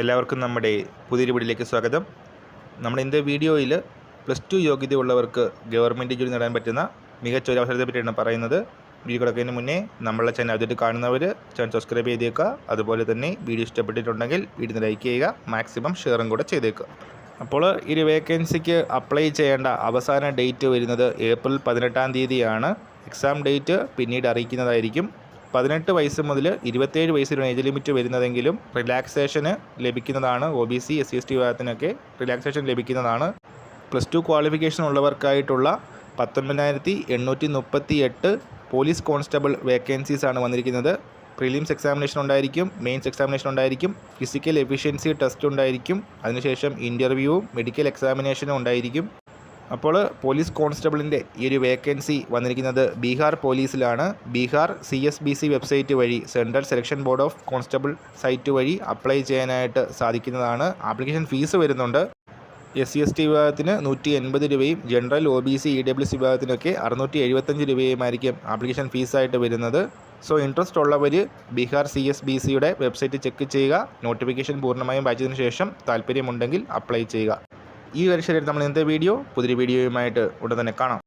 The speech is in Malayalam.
എല്ലാവർക്കും നമ്മുടെ പുതിയൊരു വീഡിയോയിലേക്ക് സ്വാഗതം. നമ്മുടെ ഇന്നത്തെ വീഡിയോയിൽ +2 യോഗ്യതയുള്ളവർക്ക് ഗവൺമെൻറ് ജോലി നേടാൻ പറ്റുന്ന മികച്ച ഒരു അവസരത്തെ പറ്റിയാണ് പറയുന്നത്. വീഡിയോ കിടക്കുന്നതിന് മുന്നേ നമ്മളുടെ ചാനൽ ആദ്യമായിട്ട് കാണുന്നവർ ചാനൽ സബ്സ്ക്രൈബ് ചെയ്തേക്കുക. അതുപോലെ തന്നെ വീഡിയോ ഇഷ്ടപ്പെട്ടിട്ടുണ്ടെങ്കിൽ വീഡിയോ ലൈക്ക് ചെയ്യുക, മാക്സിമം ഷെയറും കൂടെ ചെയ്തേക്കുക. അപ്പോൾ ഈ ഒരു വേക്കൻസിക്ക് അപ്ലൈ ചെയ്യേണ്ട അവസാന ഡേറ്റ് വരുന്നത് ഏപ്രിൽ 18-ാം തീയതിയാണ്. എക്സാം ഡേറ്റ് പിന്നീട് അറിയിക്കുന്നതായിരിക്കും. 18 വയസ്സ് മുതൽ 27 വയസ്സിലാണ് ഏജ് ലിമിറ്റ് വരുന്നതെങ്കിലും റിലാക്സേഷന് ലഭിക്കുന്നതാണ്. OBC SC/ST വിഭാഗത്തിനൊക്കെ റിലാക്സേഷൻ ലഭിക്കുന്നതാണ്. +2 ക്വാളിഫിക്കേഷൻ ഉള്ളവർക്കായിട്ടുള്ള 19,838 പോലീസ് കോൺസ്റ്റബിൾ വേക്കൻസീസാണ് വന്നിരിക്കുന്നത്. പ്രിലിംസ് എക്സാമിനേഷൻ ഉണ്ടായിരിക്കും, മെയിൻസ് എക്സാമിനേഷൻ ഉണ്ടായിരിക്കും, ഫിസിക്കൽ എഫിഷ്യൻസി ടെസ്റ്റ് ഉണ്ടായിരിക്കും, അതിനുശേഷം ഇൻ്റർവ്യൂവും മെഡിക്കൽ എക്സാമിനേഷനും ഉണ്ടായിരിക്കും. അപ്പോൾ പോലീസ് കോൺസ്റ്റബിളിൻ്റെ ഈ ഒരു വേക്കൻസി വന്നിരിക്കുന്നത് ബീഹാർ പോലീസിലാണ്. ബീഹാർ CSBC വെബ്സൈറ്റ് വഴി, central selection board of constable site വഴി അപ്ലൈ ചെയ്യാനായിട്ട് സാധിക്കുന്നതാണ്. ആപ്ലിക്കേഷൻ ഫീസ് വരുന്നുണ്ട്. SC/ST വിഭാഗത്തിന് 180 രൂപയും ജനറൽ OBC EWS വിഭാഗത്തിനൊക്കെ 675 രൂപയുമായിരിക്കും ആപ്ലിക്കേഷൻ ഫീസായിട്ട് വരുന്നത്. സോ ഇൻട്രസ്റ്റ് ഉള്ളവർ ബീഹാർ CSBCയുടെ വെബ്സൈറ്റ് ചെക്ക് ചെയ്യുക. നോട്ടിഫിക്കേഷൻ പൂർണ്ണമായും വായിച്ചതിന് ശേഷം താല്പര്യമുണ്ടെങ്കിൽ അപ്ലൈ ചെയ്യുക. ഈ ഒരു ശരീരം നമ്മൾ ഇന്നത്തെ വീഡിയോ പുതിയൊരു വീഡിയോയുമായിട്ട് ഉടൻ തന്നെ കാണാം.